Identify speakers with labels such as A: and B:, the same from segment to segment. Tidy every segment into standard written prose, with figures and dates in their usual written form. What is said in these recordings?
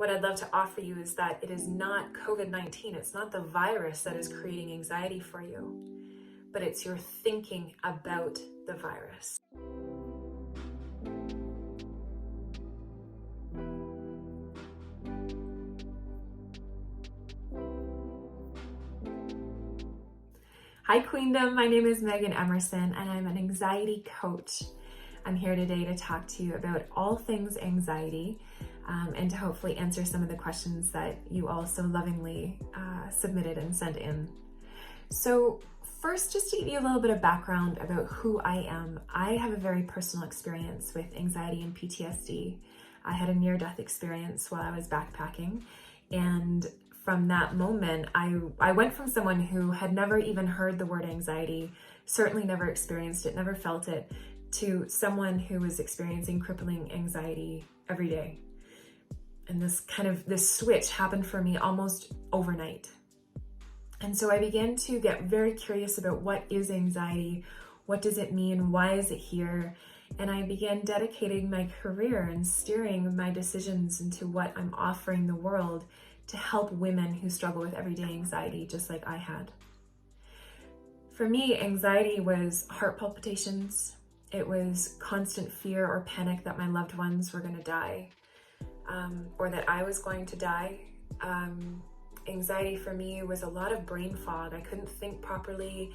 A: What I'd love to offer you is that it is not COVID-19. It's not the virus that is creating anxiety for you, but it's your thinking about the virus. Hi Queendom, my name is Megs Emerson and I'm an anxiety coach. I'm here today to talk to you about all things anxiety and to hopefully answer some of the questions that you all so lovingly submitted and sent in. So first, just to give you a little bit of background about who I am, I have a very personal experience with anxiety and PTSD. I had a near-death experience while I was backpacking, and from that moment, I went from someone who had never even heard the word anxiety, certainly never experienced it, never felt it, to someone who was experiencing crippling anxiety every day. And this switch happened for me almost overnight. And so I began to get very curious about what is anxiety, what does it mean, why is it here? And I began dedicating my career and steering my decisions into what I'm offering the world to help women who struggle with everyday anxiety, just like I had. For me, anxiety was heart palpitations. It was constant fear or panic that my loved ones were going to die, or that I was going to die. Anxiety for me was a lot of brain fog. I couldn't think properly.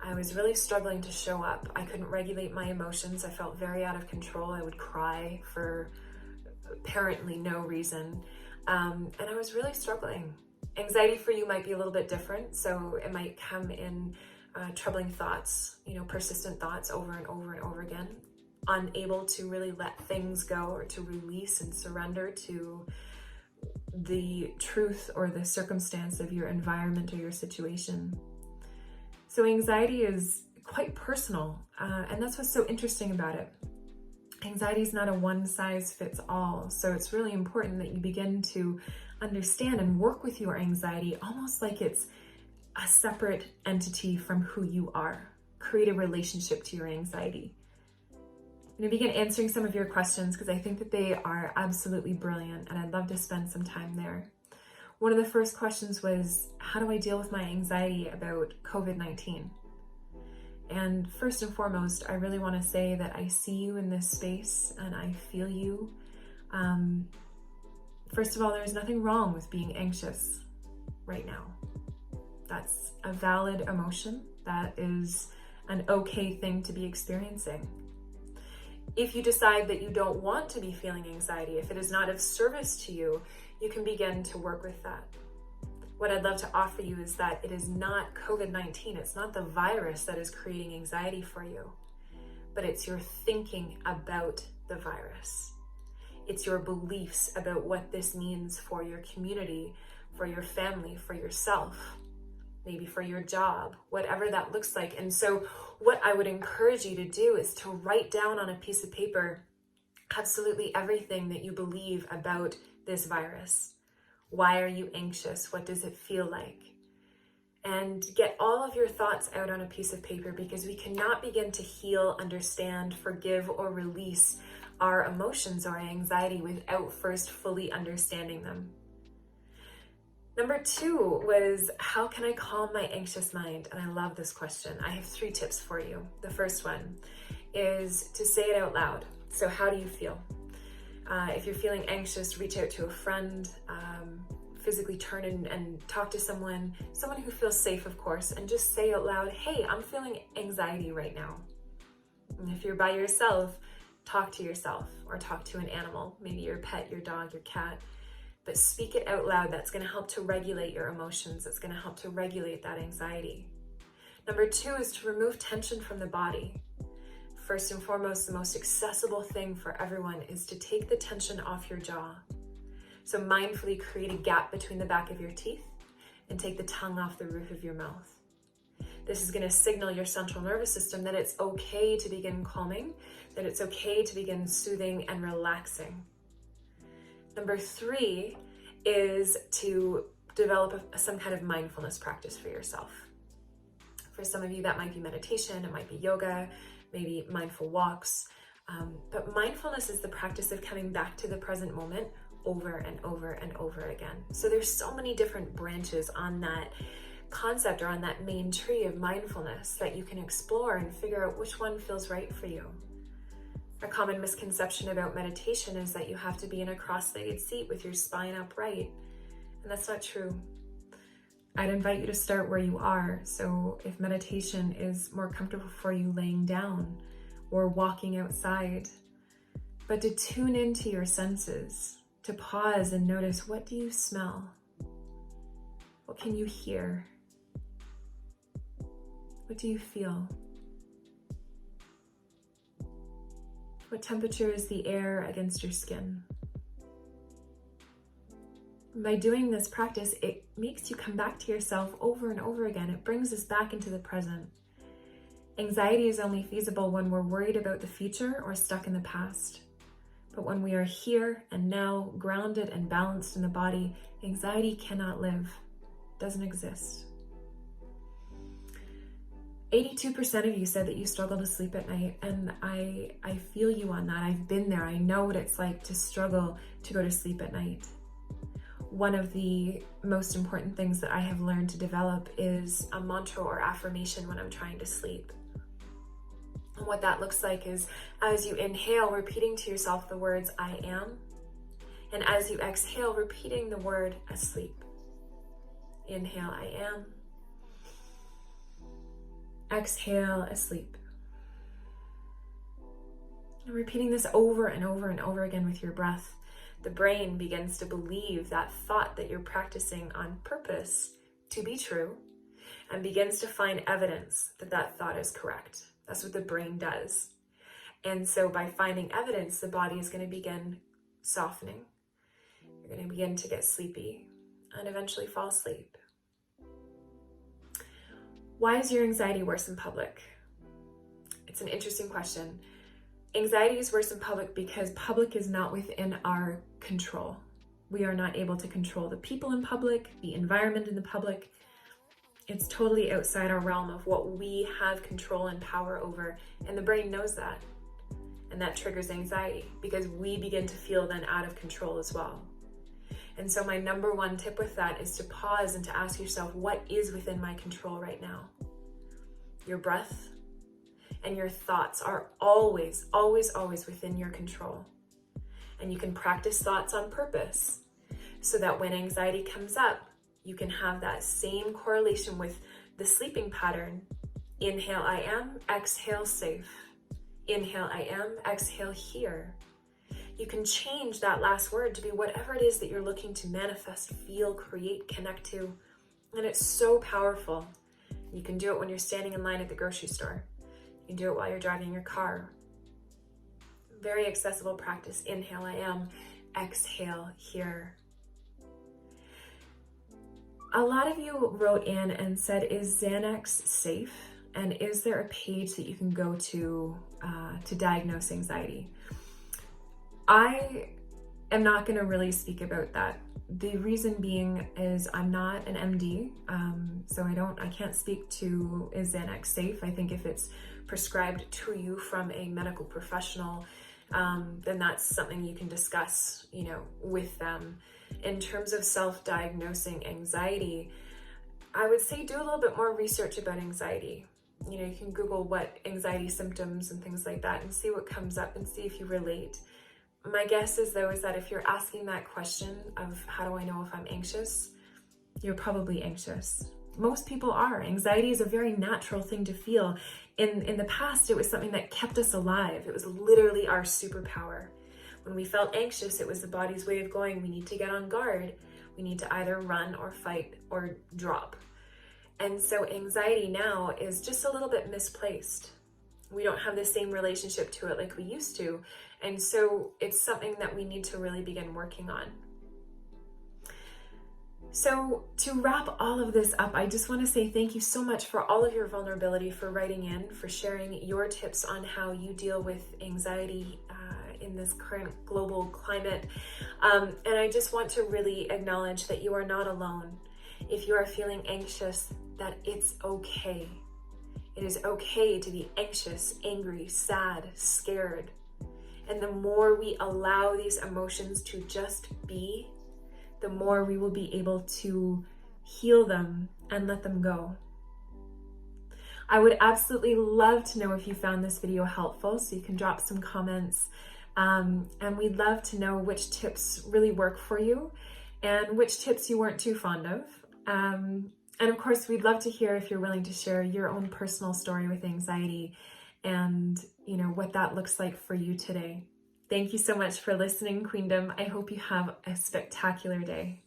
A: I was really struggling to show up. I couldn't regulate my emotions. I felt very out of control. I would cry for apparently no reason. And I was really struggling. Anxiety for you might be a little bit different. So it might come in troubling thoughts, persistent thoughts over and over and over again, unable to really let things go or to release and surrender to the truth or the circumstance of your environment or your situation. So anxiety is quite personal, and that's what's so interesting about it. Anxiety is not a one-size-fits-all, so it's really important that you begin to understand and work with your anxiety almost like it's a separate entity from who you are. Create a relationship to your anxiety. I'm going to begin answering some of your questions because I think that they are absolutely brilliant and I'd love to spend some time there. One of the first questions was, how do I deal with my anxiety about COVID-19? And first and foremost, I really want to say that I see you in this space and I feel you. First of all, there's nothing wrong with being anxious right now. That's a valid emotion. That is an okay thing to be experiencing. If you decide that you don't want to be feeling anxiety, if it is not of service to you, you can begin to work with that. What I'd love to offer you is that it is not COVID-19. It's not the virus that is creating anxiety for you, but it's your thinking about the virus. It's your beliefs about what this means for your community, for your family, for yourself, maybe for your job, whatever that looks like. And so what I would encourage you to do is to write down on a piece of paper absolutely everything that you believe about this virus. Why are you anxious? What does it feel like? And get all of your thoughts out on a piece of paper, because we cannot begin to heal, understand, forgive, or release our emotions or anxiety without first fully understanding them. Number 2 was, how can I calm my anxious mind? And I love this question. I have 3 tips for you. The first one is to say it out loud. So how do you feel? If you're feeling anxious, reach out to a friend, physically turn and talk to someone who feels safe, of course, and just say out loud, hey, I'm feeling anxiety right now. And if you're by yourself, talk to yourself or talk to an animal, maybe your pet, your dog, your cat. But speak it out loud. That's going to help to regulate your emotions. That's going to help to regulate that anxiety. Number 2 is to remove tension from the body. First and foremost, the most accessible thing for everyone is to take the tension off your jaw. So mindfully create a gap between the back of your teeth and take the tongue off the roof of your mouth. This is going to signal your central nervous system that it's okay to begin calming, that it's okay to begin soothing and relaxing. Number 3 is to develop some kind of mindfulness practice for yourself. For some of you, that might be meditation, it might be yoga, maybe mindful walks. But mindfulness is the practice of coming back to the present moment over and over and over again. So there's so many different branches on that concept or on that main tree of mindfulness that you can explore and figure out which one feels right for you. A common misconception about meditation is that you have to be in a cross-legged seat with your spine upright, and that's not true. I'd invite you to start where you are. So if meditation is more comfortable for you laying down or walking outside, but to tune into your senses, to pause and notice, what do you smell? What can you hear? What do you feel? What temperature is the air against your skin? By doing this practice, it makes you come back to yourself over and over again. It brings us back into the present. Anxiety is only feasible when we're worried about the future or stuck in the past. But when we are here and now, grounded and balanced in the body, anxiety cannot live, doesn't exist. 82% of you said that you struggle to sleep at night, and I feel you on that. I've been there. I know what it's like to struggle to go to sleep at night. One of the most important things that I have learned to develop is a mantra or affirmation when I'm trying to sleep. And what that looks like is, as you inhale, repeating to yourself the words, I am. And as you exhale, repeating the word asleep. Inhale, I am. Exhale, asleep. And repeating this over and over and over again with your breath, the brain begins to believe that thought that you're practicing on purpose to be true and begins to find evidence that that thought is correct. That's what the brain does. And so by finding evidence, the body is going to begin softening. You're going to begin to get sleepy and eventually fall asleep. Why is your anxiety worse in public? It's an interesting question. Anxiety is worse in public because public is not within our control. We are not able to control the people in public, the environment in the public. It's totally outside our realm of what we have control and power over, and the brain knows that. And that triggers anxiety because we begin to feel then out of control as well. And so my number one tip with that is to pause and to ask yourself, what is within my control right now? Your breath and your thoughts are always, always, always within your control. And you can practice thoughts on purpose so that when anxiety comes up, you can have that same correlation with the sleeping pattern. Inhale, I am. Exhale, safe. Inhale, I am. Exhale, here. You can change that last word to be whatever it is that you're looking to manifest, feel, create, connect to. And it's so powerful. You can do it when you're standing in line at the grocery store. You can do it while you're driving your car. Very accessible practice. Inhale, I am. Exhale, here. A lot of you wrote in and said, is Xanax safe? And is there a page that you can go to diagnose anxiety? I am not going to really speak about that. The reason being is I'm not an MD, so I can't speak to, is Xanax safe? I think if it's prescribed to you from a medical professional, then that's something you can discuss, with them. In terms of self-diagnosing anxiety, I would say do a little bit more research about anxiety. You can Google what anxiety symptoms and things like that and see what comes up and see if you relate. My guess is that if you're asking that question of how do I know if I'm anxious, you're probably anxious. Most people are. Anxiety is a very natural thing to feel. In the past, it was something that kept us alive. It was literally our superpower. When we felt anxious, it was the body's way of going, we need to get on guard. We need to either run or fight or drop. And so anxiety now is just a little bit misplaced. We don't have the same relationship to it like we used to. And so it's something that we need to really begin working on. So to wrap all of this up, I just want to say thank you so much for all of your vulnerability, for writing in, for sharing your tips on how you deal with anxiety in this current global climate. And I just want to really acknowledge that you are not alone. If you are feeling anxious, that it's okay. It is okay to be anxious, angry, sad, scared. And the more we allow these emotions to just be, the more we will be able to heal them and let them go. I would absolutely love to know if you found this video helpful, so you can drop some comments. And we'd love to know which tips really work for you and which tips you weren't too fond of. And of course, we'd love to hear if you're willing to share your own personal story with anxiety and, you know, what that looks like for you today. Thank you so much for listening, Queendom. I hope you have a spectacular day.